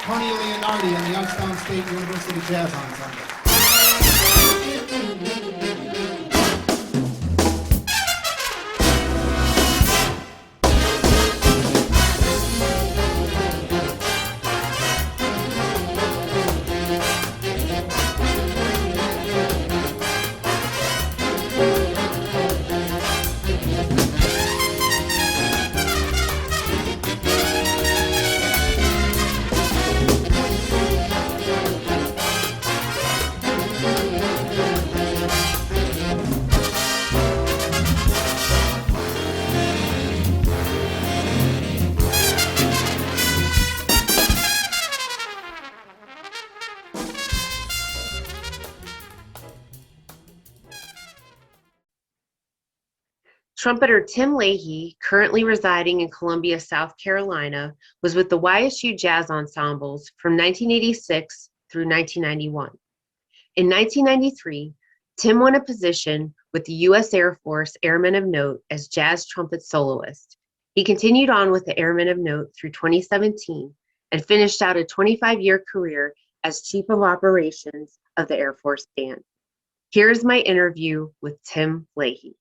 Tony Leonardi and the Youngstown State University Jazz Ensemble. Trumpeter Tim Leahey, currently residing in Columbia, South Carolina, was with the YSU Jazz Ensembles from 1986 through 1991. In 1993, Tim won a position with the U.S. Air Force Airmen of Note as jazz trumpet soloist. He continued on with the Airmen of Note through 2017 and finished out a 25-year career as Chief of Operations of the Air Force Band. Here's my interview with Tim Leahey.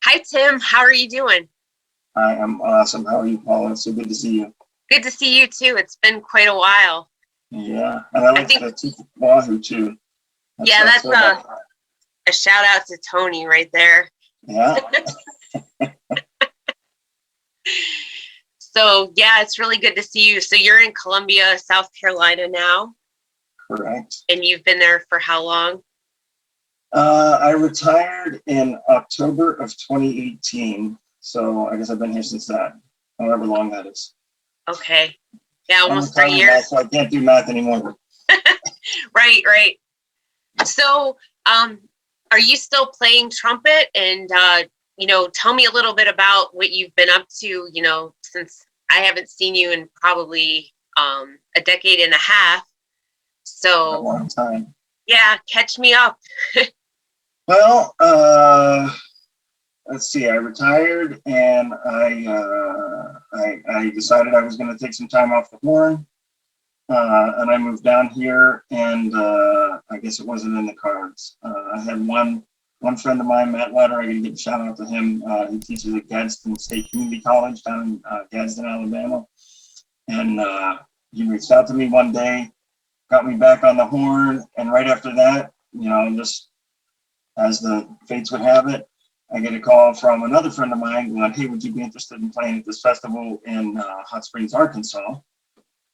Hi, Tim. How are you doing? I am awesome. How are you, Paula? It's so good to see you. Good to see you, too. It's been quite a while. Yeah, and I like the Wahoo, too. That's a shout out to Tony right there. Yeah. So, yeah, it's really good to see you. So you're in Columbia, South Carolina now? Correct. And you've been there for how long? I retired in October of 2018. So I guess I've been here since that, however long that is. Okay. Yeah, almost 3 years. Now, so I can't do math anymore. Right. So, are you still playing trumpet? And, tell me a little bit about what you've been up to, since I haven't seen you in probably a decade and a half. So, A long time. Yeah, catch me up. Well, let's see. I retired, and I decided I was going to take some time off the horn, and I moved down here. And I guess it wasn't in the cards. I had one friend of mine, Matt Letter. I got to give a shout out to him. He teaches at Gadsden State Community College down in Gadsden, Alabama, and he reached out to me one day, got me back on the horn, and right after that, just as the fates would have it, I get a call from another friend of mine going, "Hey, would you be interested in playing at this festival in Hot Springs, Arkansas?"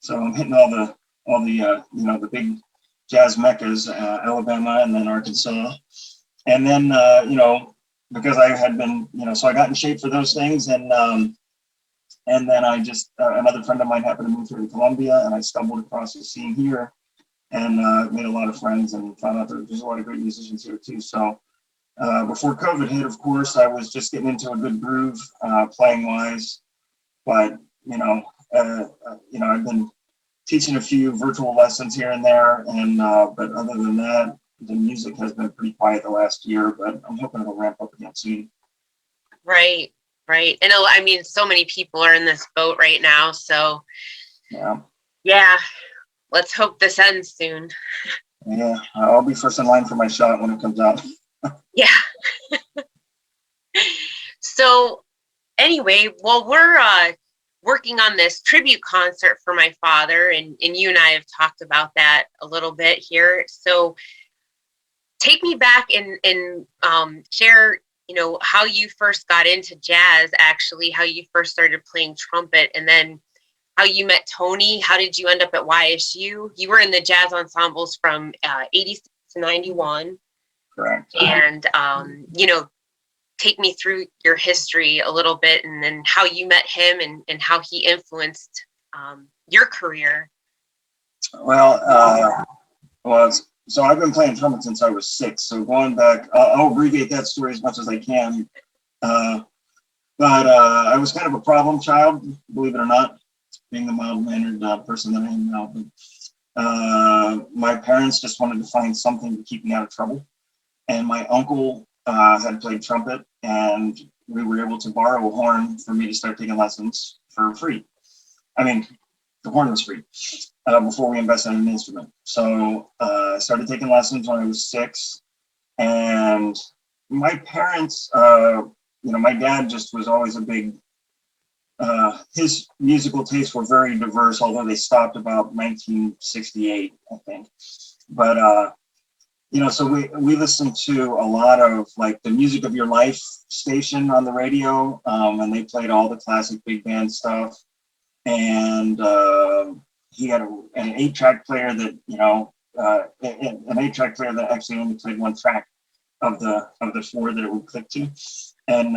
So I'm hitting all the the big jazz meccas, Alabama and then Arkansas, and then because I had been so I got in shape for those things, and then I just another friend of mine happened to move here to Columbia, and I stumbled across the scene here, and made a lot of friends and found out there's a lot of great musicians here too. So before COVID hit, of course, I was just getting into a good groove playing wise, but I've been teaching a few virtual lessons here and there, and but other than that, the music has been pretty quiet the last year, but I'm hoping it'll ramp up again soon. Right. And I mean, so many people are in this boat right now, so yeah. Let's hope this ends soon. Yeah, I'll be first in line for my shot when it comes out. Yeah. So anyway, well, we're working on this tribute concert for my father, and you and I have talked about that a little bit here. So take me back and share, how you first got into jazz, actually, how you first started playing trumpet, and then how you met Tony. How did you end up at YSU? You were in the jazz ensembles from 86 to 91. Correct. And, take me through your history a little bit, and then how you met him and how he influenced your career. Well, so I've been playing trumpet since I was 6. So going back, I'll abbreviate that story as much as I can. But I was kind of a problem child, believe it or not, being the mild-mannered person that I am now. But my parents just wanted to find something to keep me out of trouble. And my uncle had played trumpet, and we were able to borrow a horn for me to start taking lessons for free. I mean, the horn was free before we invested in an instrument. So I started taking lessons when I was 6. And my parents, my dad just was always a big, his musical tastes were very diverse, although they stopped about 1968, I think. But, so we listened to a lot of like the Music of Your Life station on the radio, and they played all the classic big band stuff. And he had an 8-track player that, an 8-track player that actually only played 1 track of the 4 that it would click to. And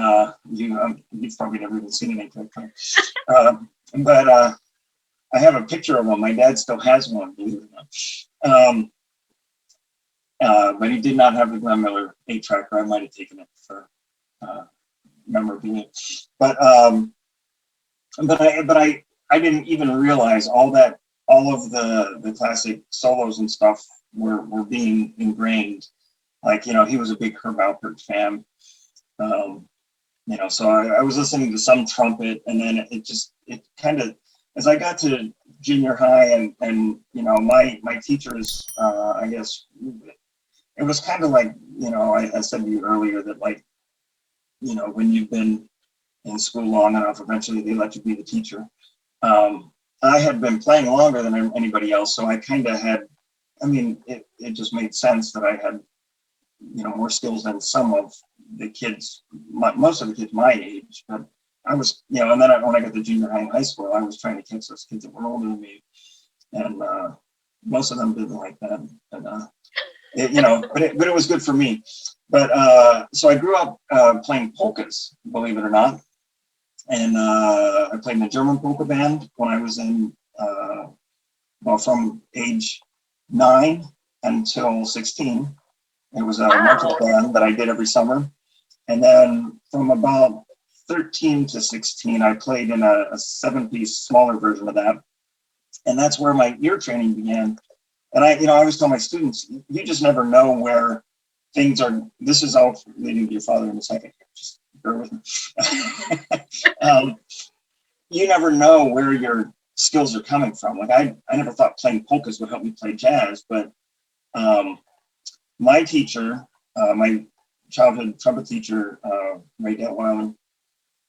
you've probably never even seen an 8-track player. But I have a picture of one. My dad still has one, believe it or not. But he did not have the Glenn Miller 8-track, or I might have taken it for memorabilia. But I didn't even realize all of the classic solos and stuff were being ingrained. Like, he was a big Herb Alpert fan. So I was listening to some trumpet, and then it kind of, as I got to junior high and my teachers, I guess, it was kind of like, I said to you earlier that, like, when you've been in school long enough, eventually they let you be the teacher. I had been playing longer than anybody else, so I kind of had, it just made sense that I had, more skills than some of the kids, most of the kids my age. But I was, and then when I got to junior high and high school, I was trying to catch those kids that were older than me. And most of them didn't like that. And, but it was good for me. But so I grew up playing polkas, believe it or not. And I played in a German polka band when I was in, from age 9 until 16. It was a marching band that I did every summer. And then from about 13 to 16, I played in a 7-piece smaller version of that. And that's where my ear training began. And I always tell my students, you just never know where things are. This is all leading to your father in a second. Just bear with me. You never know where your skills are coming from. Like I never thought playing polkas would help me play jazz, but my teacher, my childhood trumpet teacher, Ray Detweiler,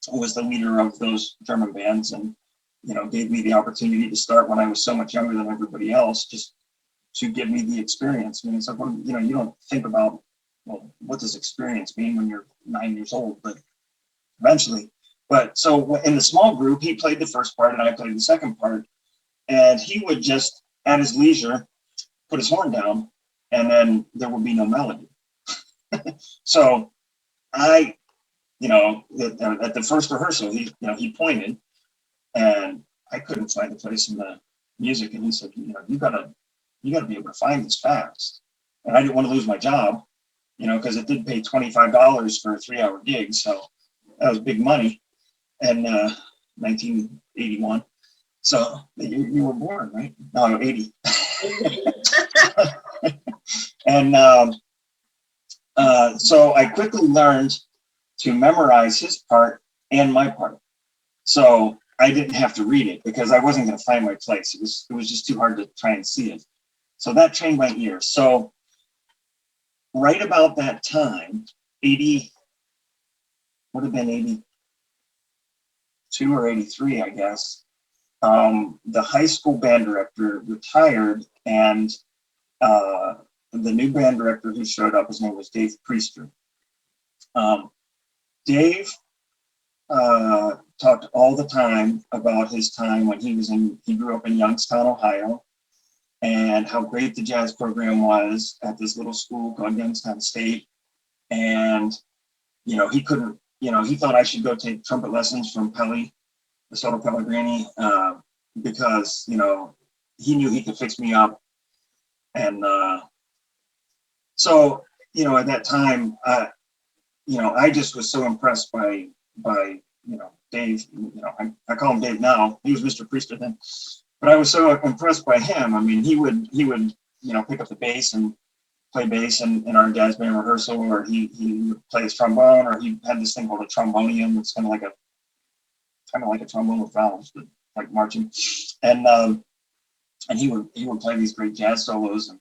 was the leader of those German bands, and gave me the opportunity to start when I was so much younger than everybody else, just to give me the experience. It's like, you don't think about, well, what does experience mean when you're 9 years old, but eventually. But so in the small group, he played the first part and I played the second part, and he would just at his leisure put his horn down, and then there would be no melody. So I, at the first rehearsal, he pointed, and I couldn't find the place in the music, and he said, you gotta be able to find this fast. And I didn't want to lose my job, because it did pay $25 for a 3-hour gig, so that was big money in 1981. So you were born, right? No, 80. And so I quickly learned to memorize his part and my part. So I didn't have to read it because I wasn't going to find my place. It was just too hard to try and see it. So that trained my ears. So right about that time, 80, would have been 82 or 83, I guess. The high school band director retired, and the new band director who showed up, his name was Dave Priester. Dave talked all the time about his time when he grew up in Youngstown, Ohio, and how great the jazz program was at this little school called Youngstown State. And, he couldn't, he thought I should go take trumpet lessons from Pelly, the Soto Pellegrini, because, he knew he could fix me up. And so, at that time, I just was so impressed by Dave. I call him Dave now. He was Mr. Priester then, but I was so impressed by him. I mean, he would pick up the bass and play bass in our jazz band rehearsal, or he would play his trombone, or he had this thing called a trombonium. It's kind of like a trombone with valves, but like marching. And he would play these great jazz solos. And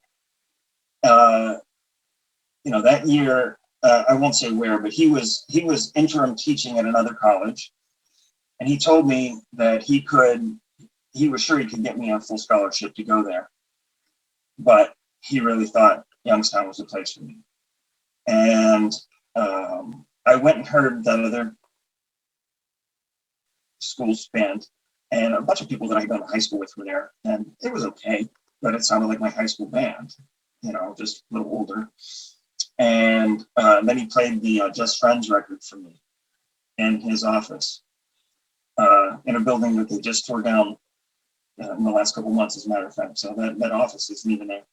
that year, I won't say where, but he was interim teaching at another college, and he told me that he was sure he could get me a full scholarship to go there, but he really thought Youngstown was the place for me. And I went and heard that other school's band, and a bunch of people that I had gone to high school with were there, and it was okay, but it sounded like my high school band, just a little older. And then he played the Just Friends record for me in his office in a building that they just tore down in the last couple months, as a matter of fact. So that office isn't even there.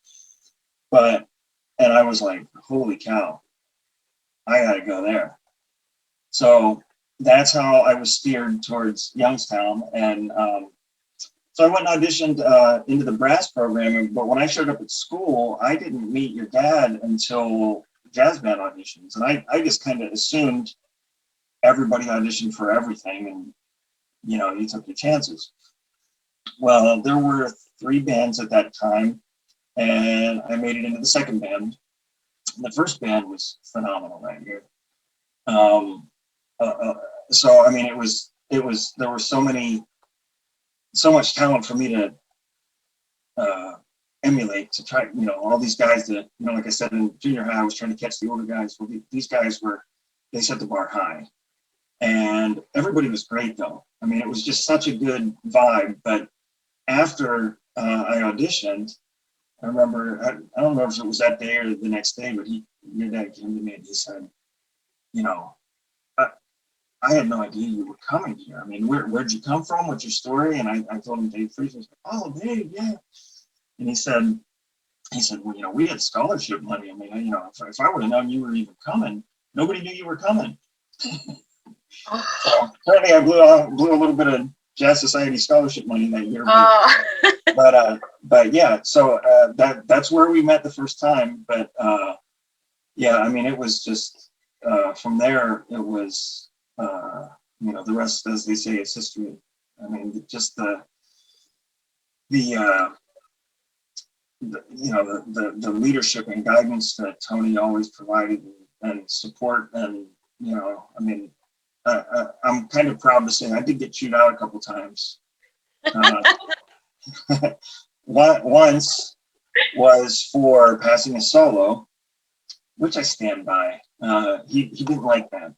And I was like, holy cow, I got to go there. So that's how I was steered towards Youngstown. And so I went and auditioned into the brass program. But when I showed up at school, I didn't meet your dad until jazz band auditions. And I just kind of assumed everybody auditioned for everything, and you took your chances. Well, there were 3 bands at that time, and I made it into the second band. The first band was phenomenal that year. So I mean, there was so much talent for me to emulate, to try, all these guys that, like I said, in junior high, I was trying to catch the older guys. Well, these guys they set the bar high, and everybody was great though. I mean, it was just such a good vibe. But after I auditioned, I remember, I don't know if it was that day or the next day, but your dad came to me and he said, I had no idea you were coming here. I mean, where'd you come from? What's your story? And I told him Dave Priester. Oh, Dave, yeah. And he said, well, we had scholarship money. I mean, if I would have known you were even coming, nobody knew you were coming. So apparently I blew a little bit of Jazz Society scholarship money that year. But yeah, so that's where we met the first time. But yeah, I mean, it was just from there, it was, the rest, as they say, is history. I mean, just the leadership and guidance that Tony always provided, and support. And, I mean, I'm kind of proud to say I did get chewed out a couple times. Once was for passing a solo, which I stand by. He didn't like that.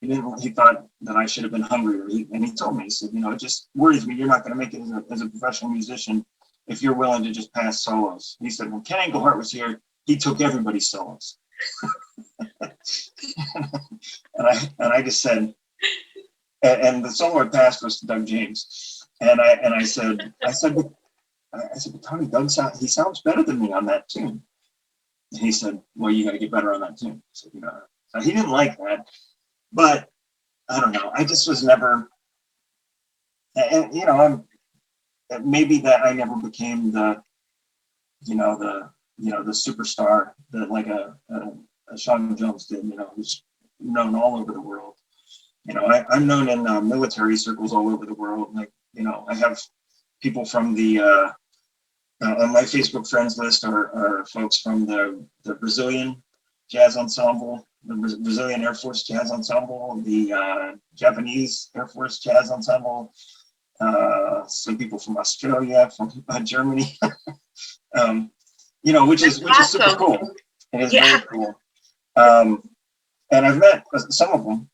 He thought that I should have been hungrier. And he told me, he said, it just worries me you're not going to make it as a professional musician if you're willing to just pass solos. He said, when Ken Engelhardt was here, he took everybody's solos. and I just said, and the solo I passed was to Doug James. And I said, but Tony, he sounds better than me on that tune. And he said, well, you got to get better on that tune. So, so he didn't like that. But I don't know. I just was never, and maybe that I never became the superstar that like a Sean Jones did. Who's known all over the world. I'm known in military circles all over the world. Like, I have people from the On my Facebook friends list are folks from the Brazilian Jazz Ensemble, the Brazilian Air Force Jazz Ensemble, the Japanese Air Force Jazz Ensemble, some people from Australia, from Germany, which is super cool. It is very cool. And I've met some of them,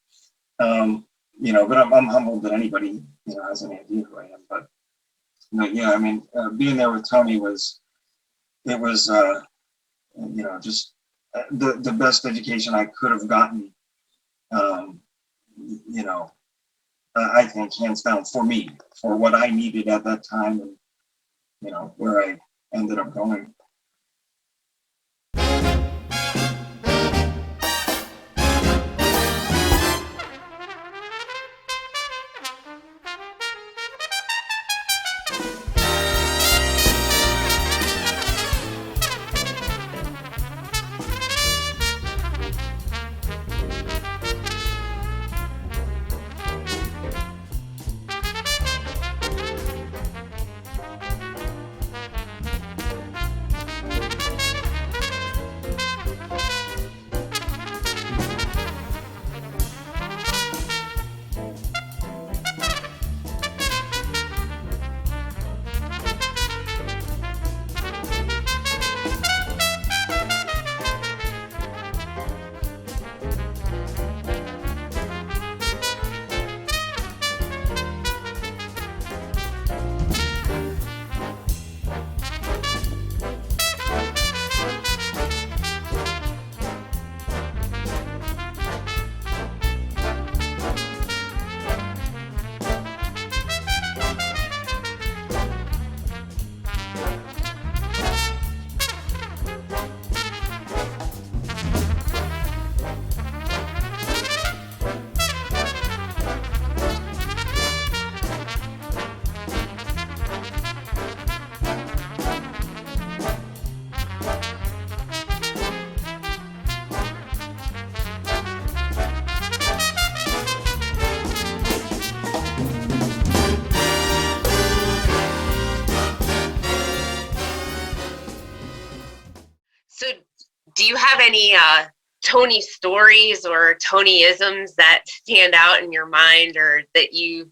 but I'm humbled that anybody, has any idea who I am. But, being there with Tony was just the best education I could have gotten, I think hands down for me, for what I needed at that time and, where I ended up going. So do you have any Tony stories or Tony-isms that stand out in your mind, or that you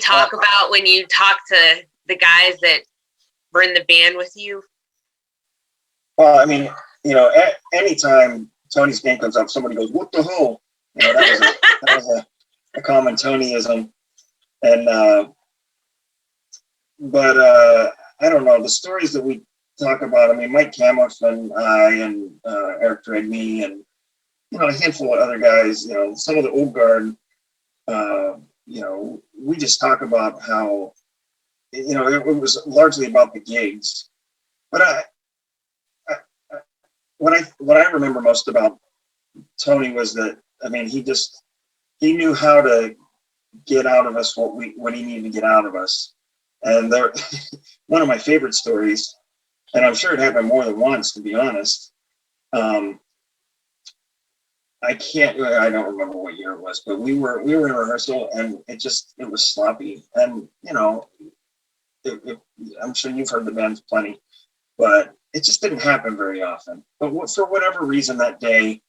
talk about when you talk to the guys that were in the band with you? Well, I mean, anytime Tony's name comes up, somebody goes, "What the hell?" That was a common Tonyism. And but I don't know, the stories that we talk about. I mean, Mike Camiff and I and Eric Dragney and a handful of other guys. Some of the old guard. We just talk about how it was largely about the gigs. But what I remember most about Tony was that, I mean, he knew how to get out of us what he needed to get out of us. And one of my favorite stories, and I'm sure it happened more than once, to be honest. I don't remember what year it was, but we were in rehearsal and it was sloppy. And, I'm sure you've heard the band plenty, but it just didn't happen very often. But for whatever reason that day,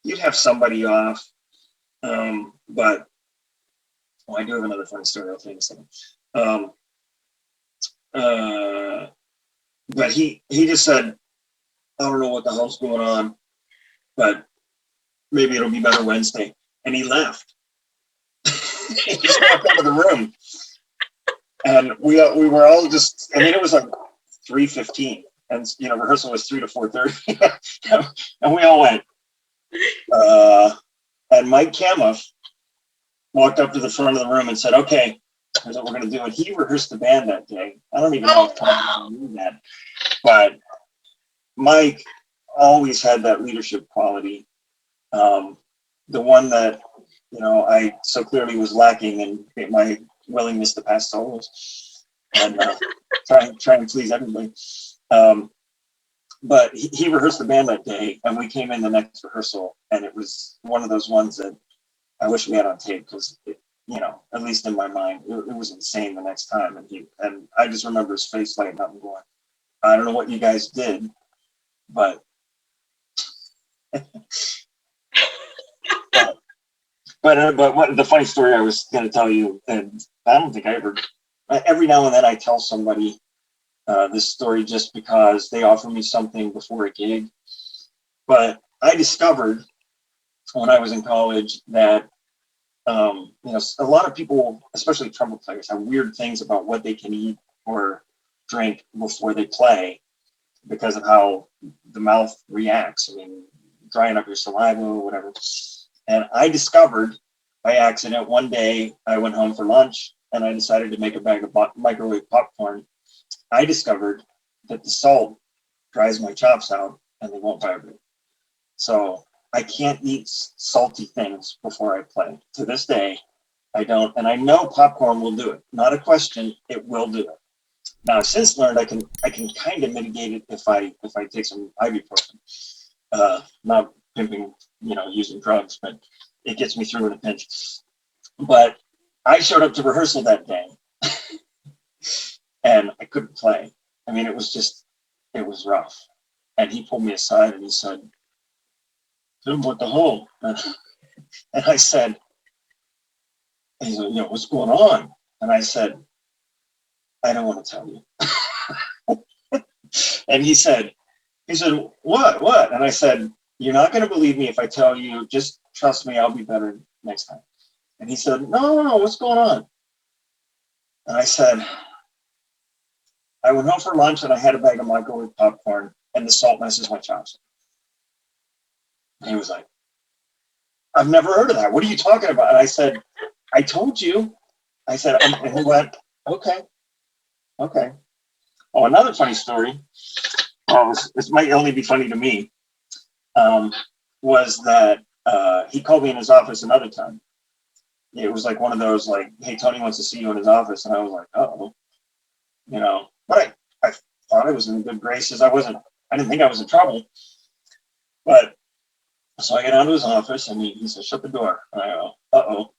you'd have somebody off. But I do have another funny story I'll tell you in a second. But he just said, "I don't know what the hell's going on, but maybe it'll be better Wednesday." And he left. He just walked out of the room. And we were all just, I mean, it was like 3:15, and rehearsal was 3 to 4:30. And we all went. And Mike Camiff walked up to the front of the room and said, "Okay, here's what we're going to do." And he rehearsed the band that day. I don't even know if Tom knew that. But Mike always had that leadership quality. The one that, I so clearly was lacking in my willingness to pass solos and trying to please everybody. But he rehearsed the band that day, and we came in the next rehearsal, and it was one of those ones that I wish we had on tape, because at least in my mind, it was insane the next time. And I just remember his face lighting up and going, I don't know what you guys did, but but what the funny story I was going to tell you, and I don't think I ever, every now and then I tell somebody this story just because they offer me something before a gig. But I discovered when I was in college that a lot of people, especially trumpet players, have weird things about what they can eat or drink before they play because of how the mouth reacts. I mean, drying up your saliva or whatever. And I discovered by accident one day I went home for lunch and I decided to make a bag of microwave popcorn. I discovered that the salt dries my chops out and they won't vibrate. So I can't eat salty things before I play. To this day, I don't, and I know popcorn will do it. Not a question, it will do it. Now I've since learned I can kind of mitigate it if I take some ibuprofen. Not pimping, using drugs, but it gets me through in a pinch. But I showed up to rehearsal that day and I couldn't play. I mean, it was rough. And he pulled me aside and he said, Tim, what the hell? And I said, he's like, what's going on? And I said, I don't want to tell you. And he said, what? And I said, you're not going to believe me if I tell you, just trust me, I'll be better next time. And he said, no, what's going on? And I said, I went home for lunch and I had a bag of microwave popcorn and the salt messes my chops. And he was like, I've never heard of that. What are you talking about? And I said, I told you. I said, and he went, okay. Oh, another funny story. This might only be funny to me. Was that he called me in his office another time. It was like one of those like, hey, Tony wants to see you in his office. And I was like, uh-oh. But I thought I was in good graces. I didn't think I was in trouble. But so I get out of his office and he said, shut the door. And I go, uh-oh.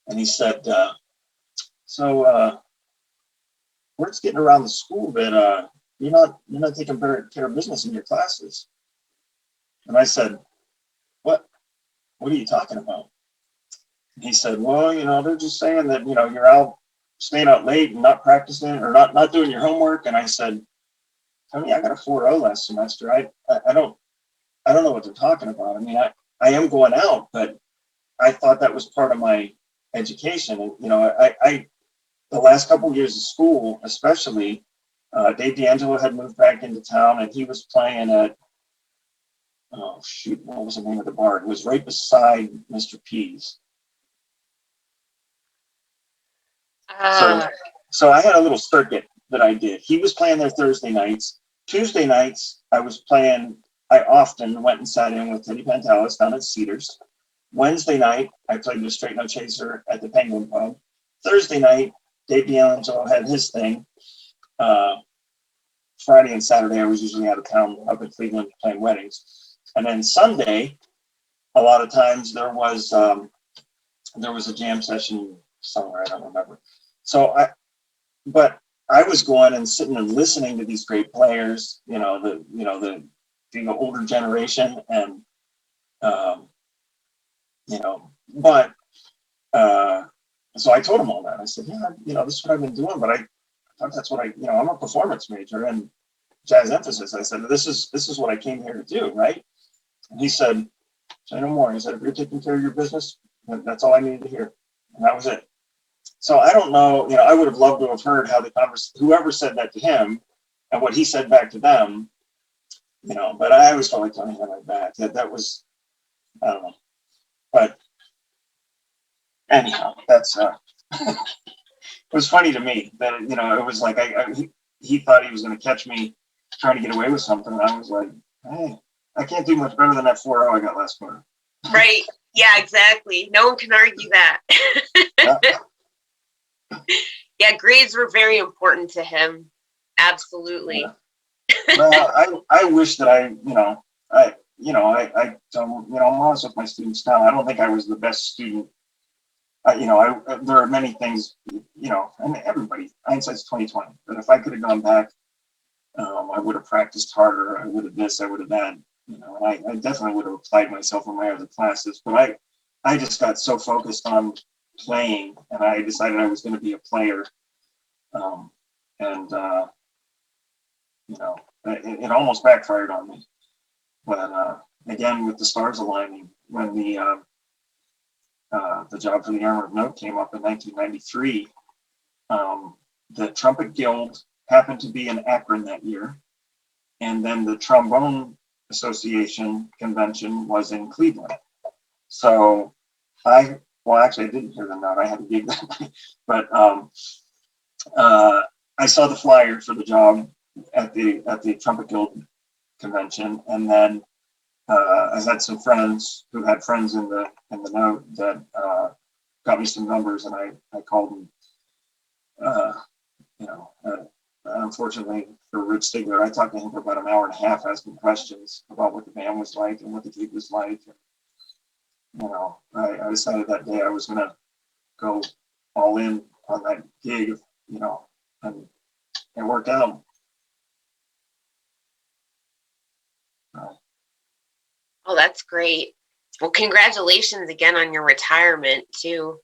And he said, word's getting around the school that you're not taking care of business in your classes. And I said, what are you talking about? And he said, well, they're just saying that, you're out staying out late and not practicing or not doing your homework. And I said, Tony, I got a 4.0 last semester. I don't know what they're talking about. I mean, I am going out, but I thought that was part of my education. And, I the last couple of years of school, especially, Dave D'Angelo had moved back into town and he was playing at, oh shoot, what was the name of the bar? It was right beside Mr. P's. So I had a little circuit that I did. He was playing there Thursday nights. Tuesday nights, I often went and sat in with Teddy Pantelis down at Cedars. Wednesday night, I played with Straight No Chaser at the Penguin Pub. Thursday night, Dave D'Angelo had his thing. Friday and Saturday, I was usually out of town up in Cleveland playing weddings. And then Sunday, a lot of times there was a jam session somewhere, I don't remember. But I was going and sitting and listening to these great players, the older generation, and so I told him all that. I said, yeah, this is what I've been doing, but I thought that's what I'm a performance major and jazz emphasis. I said, this is what I came here to do, right? And he said, say no more. He said, if you're taking care of your business, that's all I needed to hear. And that was it. So I don't know, I would have loved to have heard how whoever said that to him and what he said back to them, but I always felt like Tony had my back. That was, I don't know. But anyhow, that's, it was funny to me that, it was like, he thought he was going to catch me trying to get away with something. And I was like, hey, I can't do much better than that 4.0 I got last quarter. Right. Yeah, exactly. No one can argue that. Yeah, grades were very important to him. Absolutely. Yeah. Well, I wish that I don't, I'm honest with my students now. I don't think I was the best student there are many things, and everybody, hindsight's 2020. But if I could have gone back, I would have practiced harder. I would have this, I would have that. And I definitely would have applied myself in my other classes. But I just got so focused on playing, and I decided I was going to be a player. And it almost backfired on me. But again, with the stars aligning, when the job for the Armor of Note came up in 1993, the Trumpet Guild happened to be in Akron that year, and then the Trombone Association convention was in Cleveland. So actually I didn't hear the note. I had a gig that night, but I saw the flyer for the job at the Trumpet Guild convention, and then I had some friends who had friends in the note that got me some numbers, and I called them. Unfortunately for Rich Stigler, I talked to him for about an hour and a half, asking questions about what the band was like and what the gig was like. And, I decided that day I was going to go all in on that gig, and it worked out. Oh, that's great. Well, congratulations again on your retirement too.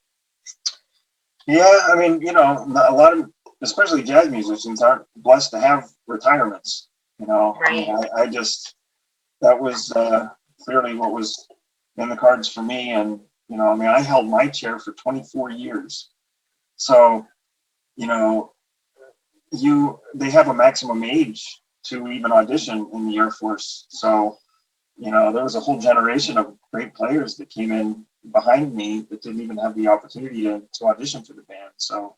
Yeah, I mean, a lot of, especially jazz musicians, aren't blessed to have retirements. Right. I just, that was clearly what was in the cards for me. And, I held my chair for 24 years. So, they have a maximum age to even audition in the Air Force. So, there was a whole generation of great players that came in behind me that didn't even have the opportunity to audition for the band. So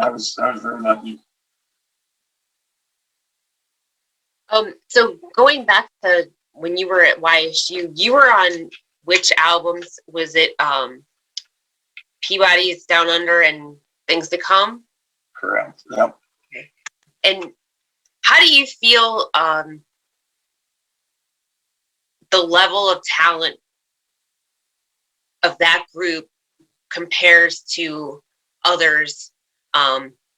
I was very lucky. So going back to when you were at YSU, you were on which albums? Was it Peabody's Down Under and Things to Come? Correct. Yep. Okay. And how do you feel the level of talent of that group compares to others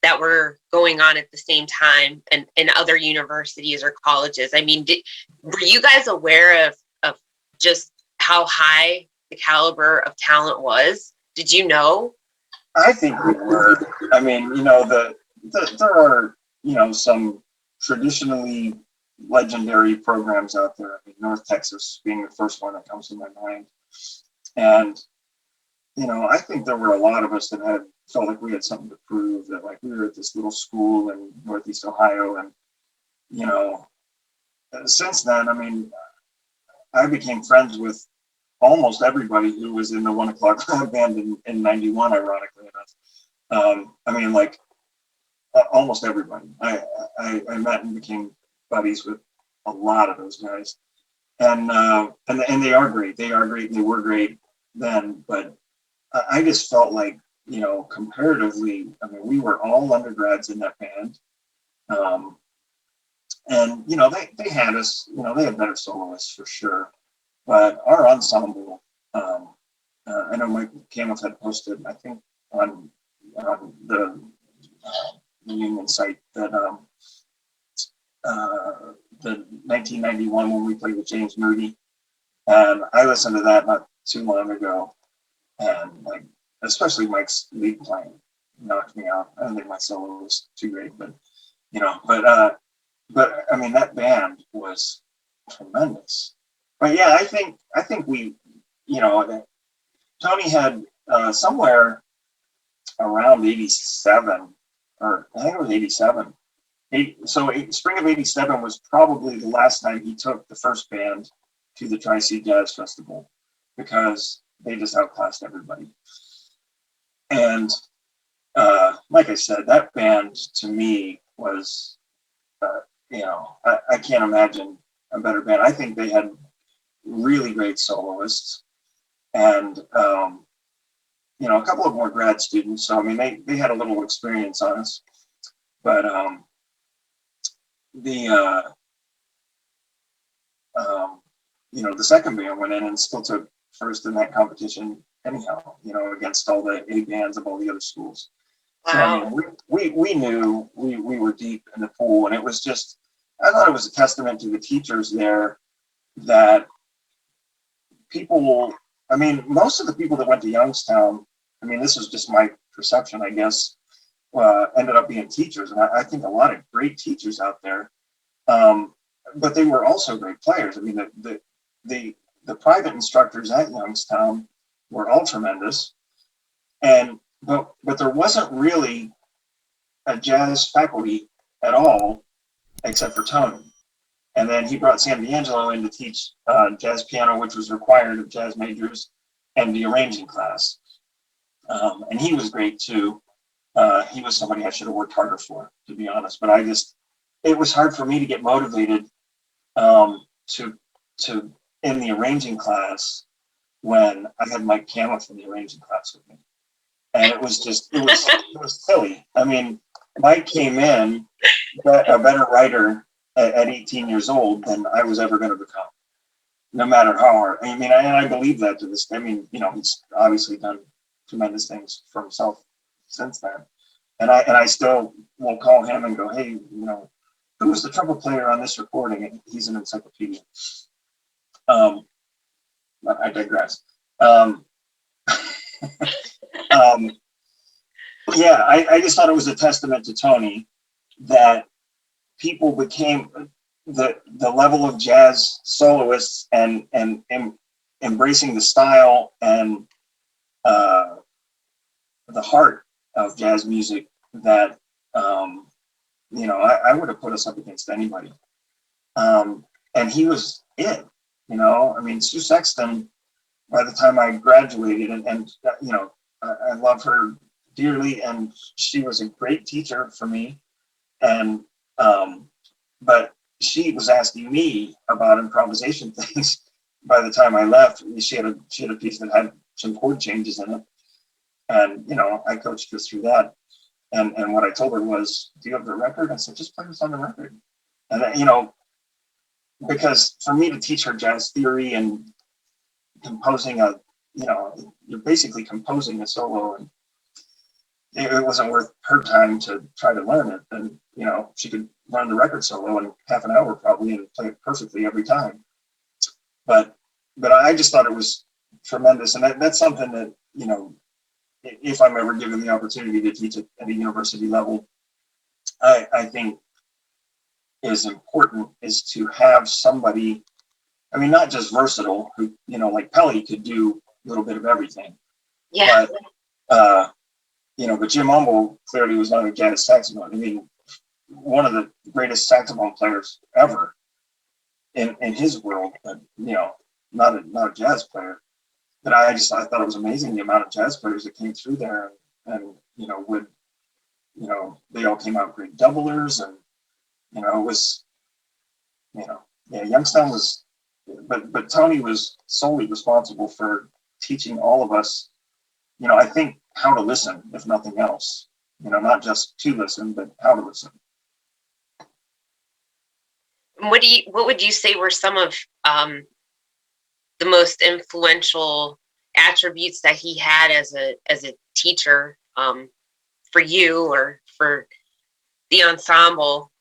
that were going on at the same time and in other universities or colleges? I mean, were you guys aware of just how high the caliber of talent was? Did you know? I think we were. I mean, there are, some traditionally legendary programs out there. I mean, North Texas being the first one that comes to my mind. And, I think there were a lot of us that felt like we had something to prove, that like we were at this little school in Northeast Ohio. And, since then, I mean, I became friends with almost everybody who was in the 1 O'Clock band in 91, ironically enough. I mean, like almost everybody. I met and became buddies with a lot of those guys. And they are great. They are great. They were great then, but I just felt like, comparatively, I mean, we were all undergrads in that band. And, they had us, they had better soloists for sure. But our ensemble, I know Mike Camiff had posted, I think, on the Union site that the 1991 when we played with James Moody. And I listened to that not too long ago. And, like, especially Mike's lead playing knocked me out. I don't think my solo was too great, but, but I mean, that band was tremendous. But yeah, I think we, Tony had somewhere around 87, or I think it was 87. Spring of 87 was probably the last time he took the first band to the Tri-C Jazz Festival, because they just outclassed everybody. And like I said, that band to me was, I can't imagine a better band. I think they had really great soloists, and a couple of more grad students. So I mean, they had a little experience on us, but the second band went in and still took first in that competition anyhow, against all the A bands of all the other schools. So, Wow. we knew we were deep in the pool, and it was just, I thought it was a testament to the teachers there that people, most of the people that went to Youngstown, this is just my perception, I guess, ended up being teachers. And I think a lot of great teachers out there, but they were also great players. The private instructors at Youngstown were all tremendous. But there wasn't really a jazz faculty at all, except for Tony. And then he brought Sam D'Angelo in to teach jazz piano, which was required of jazz majors, and the arranging class. And he was great too. He was somebody I should have worked harder for, to be honest. But it was hard for me to get motivated to in the arranging class when I had Mike Cama from the arranging class with me. And it was silly. Mike came in a better writer at 18 years old than I was ever going to become, no matter how hard. And I believe that to this. He's obviously done tremendous things for himself since then. And I still will call him and go, hey, who was the trumpet player on this recording? And he's an encyclopedia. But I digress. Yeah, I just thought it was a testament to Tony that people became the level of jazz soloists and embracing the style and the heart of jazz music that I would have put us up against anybody. And he was it. Sue Sexton, by the time I graduated, and I love her dearly, and she was a great teacher for me. And but she was asking me about improvisation things by the time I left. She had a piece that had some chord changes in it, and I coached her through that. And what I told her was, "Do you have the record?" I said, "Just play this on the record." And because for me to teach her jazz theory and composing you're basically composing a solo, and it wasn't worth her time to try to learn it. And she could learn the record solo in half an hour probably and play it perfectly every time. But I just thought it was tremendous, and that's something that if I'm ever given the opportunity to teach at a university level, I think is important, is to have somebody, not just versatile, who, like Pelly could do a little bit of everything. Yeah. But, but Jim Humble clearly was not a jazz saxophone. One of the greatest saxophone players ever in his world, but, not a jazz player. But I thought it was amazing the amount of jazz players that came through there, and they all came out great doublers, and it was, Youngstown was, but Tony was solely responsible for teaching all of us, I think, how to listen, if nothing else, not just to listen, but how to listen. What would you say were some of the most influential attributes that he had as a teacher, for you or for the ensemble,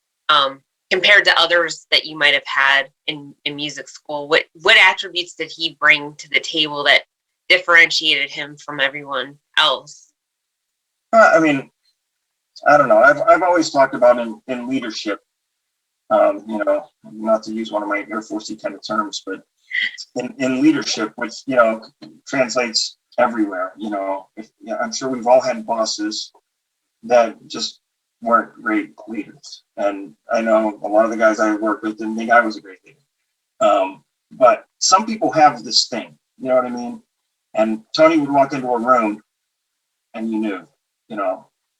compared to others that you might have had in music school? What attributes did he bring to the table that differentiated him from everyone else? I don't know. I've always talked about in leadership, not to use one of my Air Force-y kind of terms, but in leadership, which, translates everywhere. I'm sure we've all had bosses that just weren't great leaders. And I know a lot of the guys I worked with didn't think I was a great leader. But some people have this thing, you know what I mean? And Tony would walk into a room and you knew,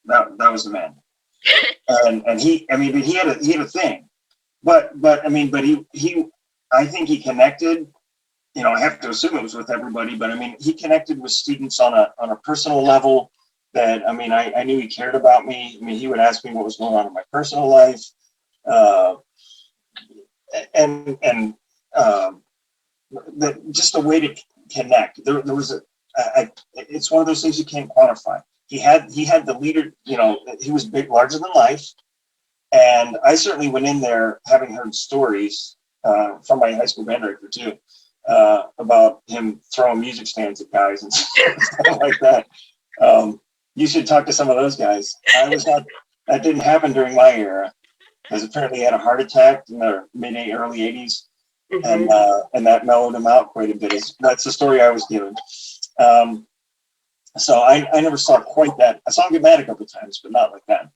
that was the man. And he had a thing. But he I think he connected, I have to assume it was with everybody, but he connected with students on a personal level that, I knew he cared about me. He would ask me what was going on in my personal life. Just a way to connect. There was it's one of those things you can't quantify. He had the leader, you know, he was big, larger than life. And I certainly went in there having heard stories from my high school band director too, about him throwing music stands at guys and stuff like that. You should talk to some of those guys. That didn't happen during my era, because apparently he had a heart attack in the early 80s. And that mellowed him out quite a bit. That's the story I was given. So I never saw quite that. I saw him get mad a couple of times, but not like that.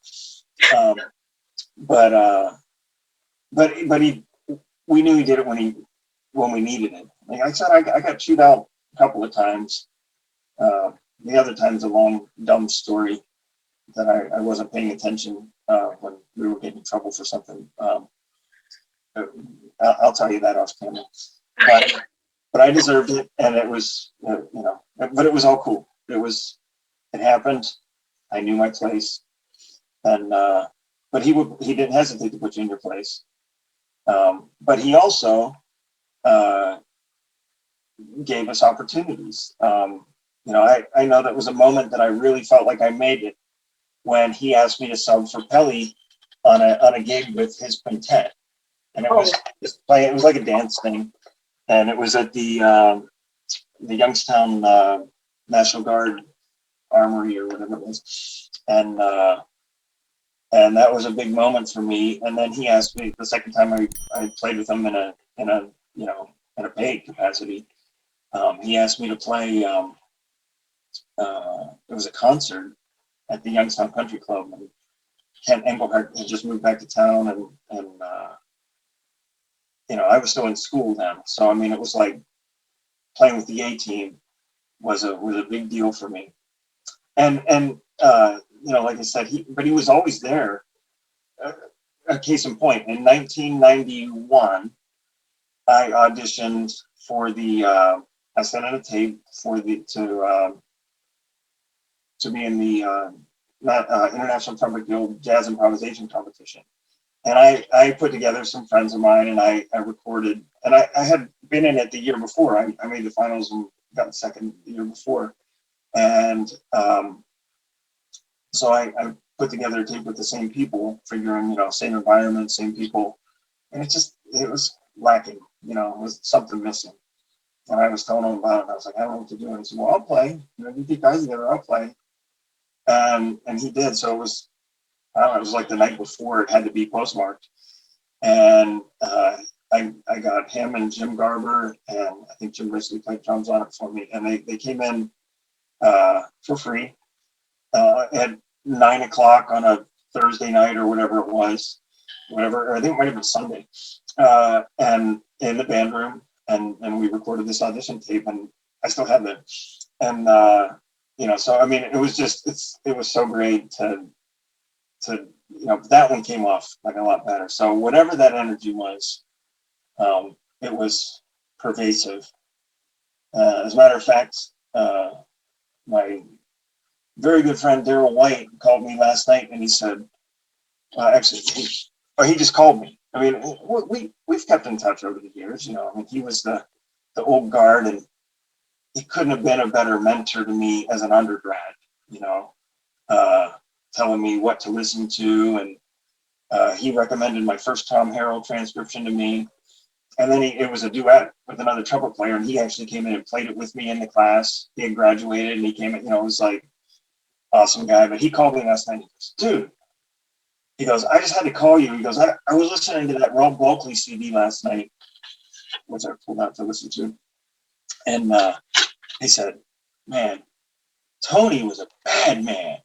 But we knew he did it when we needed it. Like I said, I got chewed out a couple of times. The other time's a long, dumb story that I wasn't paying attention when we were getting in trouble for something. I'll tell you that off camera. But I deserved it, and it was, you know, but it was all cool. It happened. I knew my place, and but he didn't hesitate to put you in your place. But he also gave us opportunities. You know, I know that was a moment that I really felt like I made it when he asked me to sub for Pelly on a gig with his quintet, and it was like a dance thing, and it was at the Youngstown National Guard Armory or whatever it was, and that was a big moment for me. And then he asked me the second time I played with him in a paid capacity. He asked me to play. It was a concert at the Youngstown Country Club, and Ken Engelhardt had just moved back to town, and you know, I was still in school then, so I mean, it was like playing with the A team was a big deal for me, and you know, like I said, he was always there. A case in point, in 1991, I auditioned for I sent in a tape to be in the International Trumpet Guild Jazz Improvisation Competition. And I put together some friends of mine, and I recorded, and I had been in it the year before. I made the finals and got second the year before. And so I put together a tape with the same people, figuring, you know, same environment, same people. And it was lacking, you know, it was something missing. And I was telling him about it, and I was like, I don't know what to do. And he said, well, I'll play. You know, you get guys together, I'll play. And he did. So it was, I don't know, it was like the night before it had to be postmarked. And I got him and Jim Garber, and I think Jim Risley played drums on it for me. And they came in for free at 9 o'clock on a Thursday night or whatever it was, or I think it might have been Sunday, and in the band room. And we recorded this audition tape, and I still have it. And you know, so I mean, it was just it was so great to you know, that one came off like a lot better. So whatever that energy was, it was pervasive. As a matter of fact, my very good friend Daryl White called me last night, and he said, actually, he just called me. I mean, we've kept in touch over the years. You know, I mean, he was the old guard, and he couldn't have been a better mentor to me as an undergrad. You know, telling me what to listen to, and he recommended my first Tom Harrell transcription to me. And then it was a duet with another trumpet player, and he actually came in and played it with me in the class. He had graduated, and he came in, you know, it was like awesome guy. But he called me last night. He goes, dude, he goes, I just had to call you. He goes, I was listening to that Rob Bulkley CD last night, which I pulled out to listen to. And he said, man, Tony was a bad man.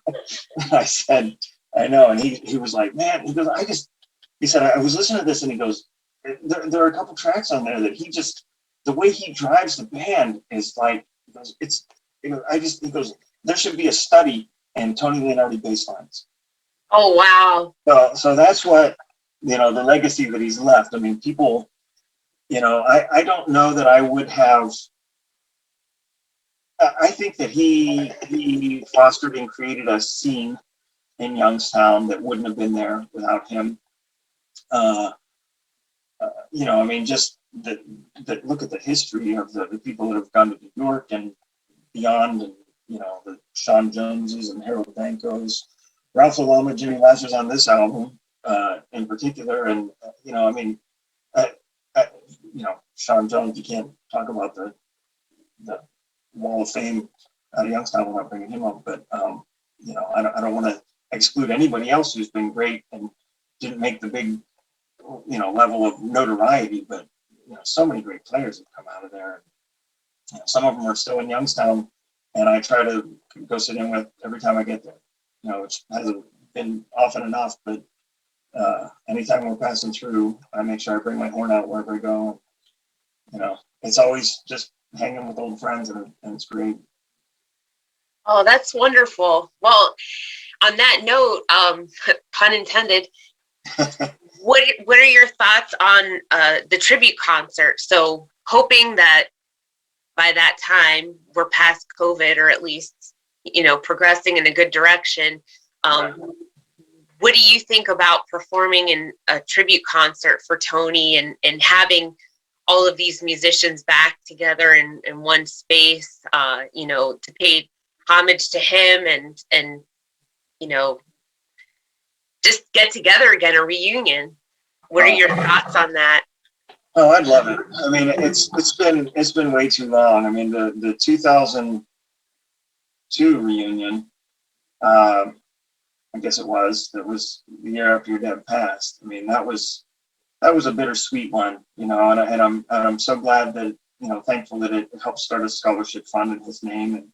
And I said, I know. And he was like, man, he goes, he said, I was listening to this, and he goes, there are a couple tracks on there that the way he drives the band is like, he goes, there should be a study in Tony Leonardi bass lines. Oh, wow. So that's what, you know, the legacy that he's left. I mean, people, you know, I don't know that I would have, I think that he fostered and created a scene in Youngstown that wouldn't have been there without him. You know, I mean, just that look at the history of the people that have gone to New York and beyond, and the Sean Joneses and Harold Dankos, Ralph Loma, Jimmy Masters on this album in particular, and Sean Jones, you can't talk about the Wall of Fame out of Youngstown without bringing him up, but I don't want to exclude anybody else who's been great and didn't make the big level of notoriety, but so many great players have come out of there. Some of them are still in Youngstown, and I try to go sit in with every time I get there. Which hasn't been often enough, but anytime we're passing through, I make sure I bring my horn out wherever I go. It's always just hanging with old friends, and it's great. Oh, that's wonderful. Well, on that note, pun intended, what are your thoughts on the tribute concert? So hoping that by that time we're past COVID, or at least, progressing in a good direction. What do you think about performing in a tribute concert for Tony and having all of these musicians back together in one space, to pay homage to him and just get together again, a reunion? What are your thoughts on that? Oh, I'd love it. I mean, it's been way too long. I mean, the 2002 reunion, I guess that was the year after your dad passed. I mean, that was a bittersweet one, and I'm so glad that, thankful that it helped start a scholarship fund in his name, and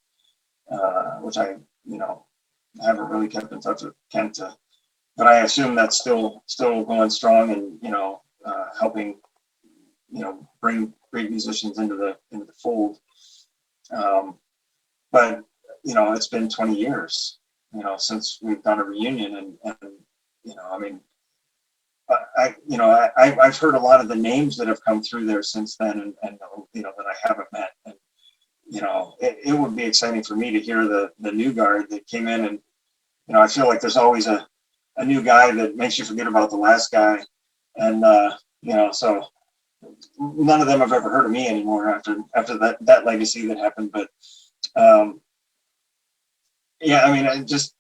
which I, haven't really kept in touch with Kent, but I assume that's still going strong, and helping, bring great musicians into the fold. But it's been 20 years, since we've done a reunion, and I mean, I've heard a lot of the names that have come through there since then, and that I haven't met, and it would be exciting for me to hear the new guard that came in, and I feel like there's always a new guy that makes you forget about the last guy, and so none of them have ever heard of me anymore after that legacy that happened. But yeah, I mean, just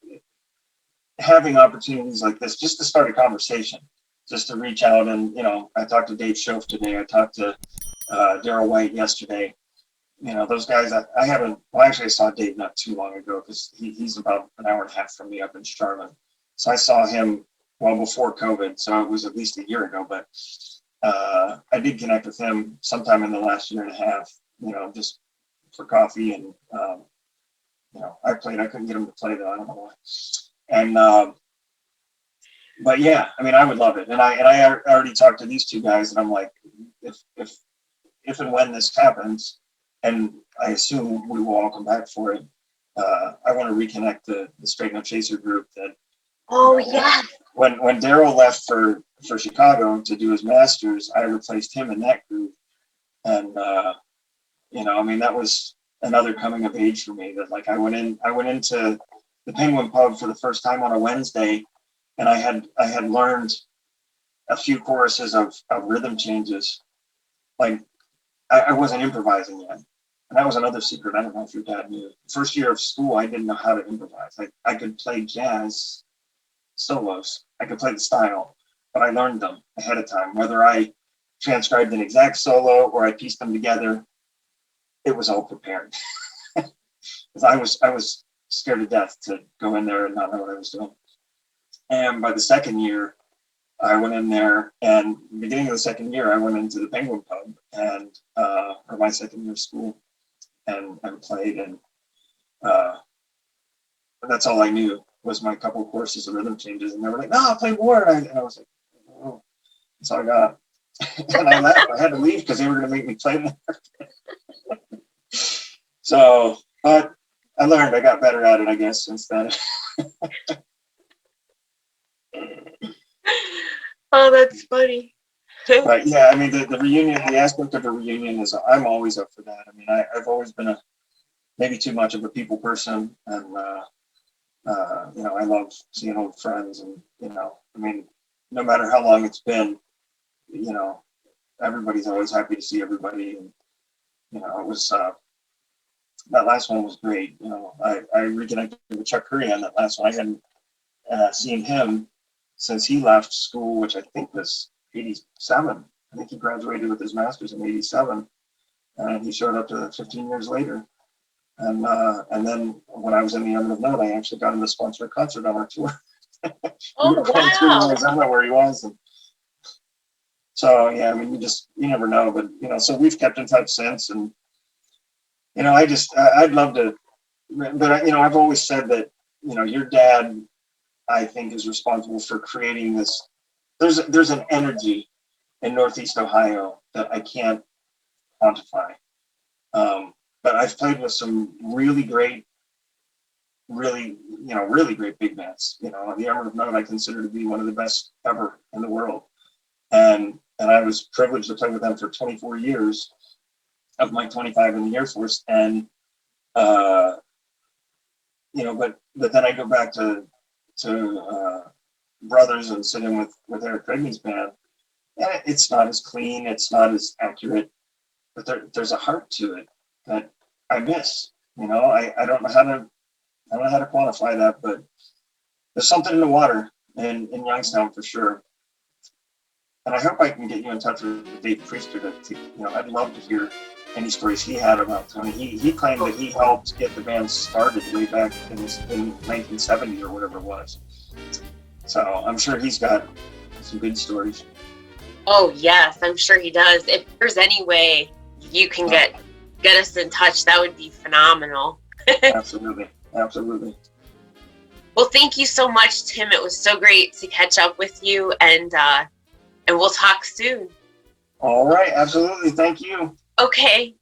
having opportunities like this, just to start a conversation, just to reach out, and I talked to Dave Schoaf today. I talked to Daryl White yesterday. Those guys, I haven't, well, actually I saw Dave not too long ago, because he's about an hour and a half from me up in Charlotte. So I saw him well before COVID, so it was at least a year ago, but I did connect with him sometime in the last year and a half, just for coffee, and I couldn't get him to play though, I don't know why. And but yeah, I mean, I would love it, and I already talked to these two guys, and I'm like, if and when this happens, and I assume we will all come back for it, I want to reconnect the Straight No Chaser group that. Oh yeah. When Daryl left for Chicago to do his master's, I replaced him in that group, and I mean, that was another coming of age for me. That, like, I went into the Penguin Pub for the first time on a Wednesday, and I had learned a few choruses of rhythm changes. Like, I wasn't improvising yet. And that was another secret. I don't know if your dad knew. First year of school, I didn't know how to improvise. I could play jazz solos. I could play the style, but I learned them ahead of time. Whether I transcribed an exact solo or I pieced them together, it was all prepared. Because I was scared to death to go in there and not know what I was doing. And by the second year, I went in there, and beginning of the second year, I went into the Penguin Pub, and or my second year of school, and played, and that's all I knew was my couple courses of rhythm changes, and they were like, "No, I'll play more," and I was like, "Oh, that's all I got." And I left. I had to leave because they were going to make me play more. So, but I learned. I got better at it, I guess, since then. Oh, that's funny. But yeah, I mean, the reunion, the aspect of the reunion is, I'm always up for that. I mean, I've always been maybe too much of a people person, and I love seeing old friends, and I mean, no matter how long it's been, everybody's always happy to see everybody, and it was that last one was great. You know, I reconnected with Chuck Curry on that last one. I hadn't seen him since he left school, which I think was 87. I think he graduated with his master's in 87. And he showed up to 15 years later. And then when I was in the Emerald Note, I actually got him to sponsor a concert on our tour. Oh, wow. Arizona, where he was. And so, yeah, I mean, you never know. But, you know, so we've kept in touch since. And, you know, I'd love to, but, you know, I've always said that, you know, your dad, I think, is responsible for creating this. There's an energy in Northeast Ohio that I can't quantify. But I've played with some really great big bands. You know, the Emerald Note I consider to be one of the best ever in the world. And I was privileged to play with them for 24 years of my 25 in the Air Force. And, you know, but then I go back to Brothers and sit in with Eric Craigie's band. And it's not as clean, it's not as accurate, but there's a heart to it that I miss. You know, I don't know how to quantify that, but there's something in the water in Youngstown for sure. And I hope I can get you in touch with Dave Priester to you know, I'd love to hear any stories he had about Tony. He claimed that he helped get the band started way back in 1970 or whatever it was. So I'm sure he's got some good stories. Oh, yes, I'm sure he does. If there's any way you can get us in touch, that would be phenomenal. Absolutely. Well, thank you so much, Tim. It was so great to catch up with you, and we'll talk soon. All right, absolutely. Thank you. Okay,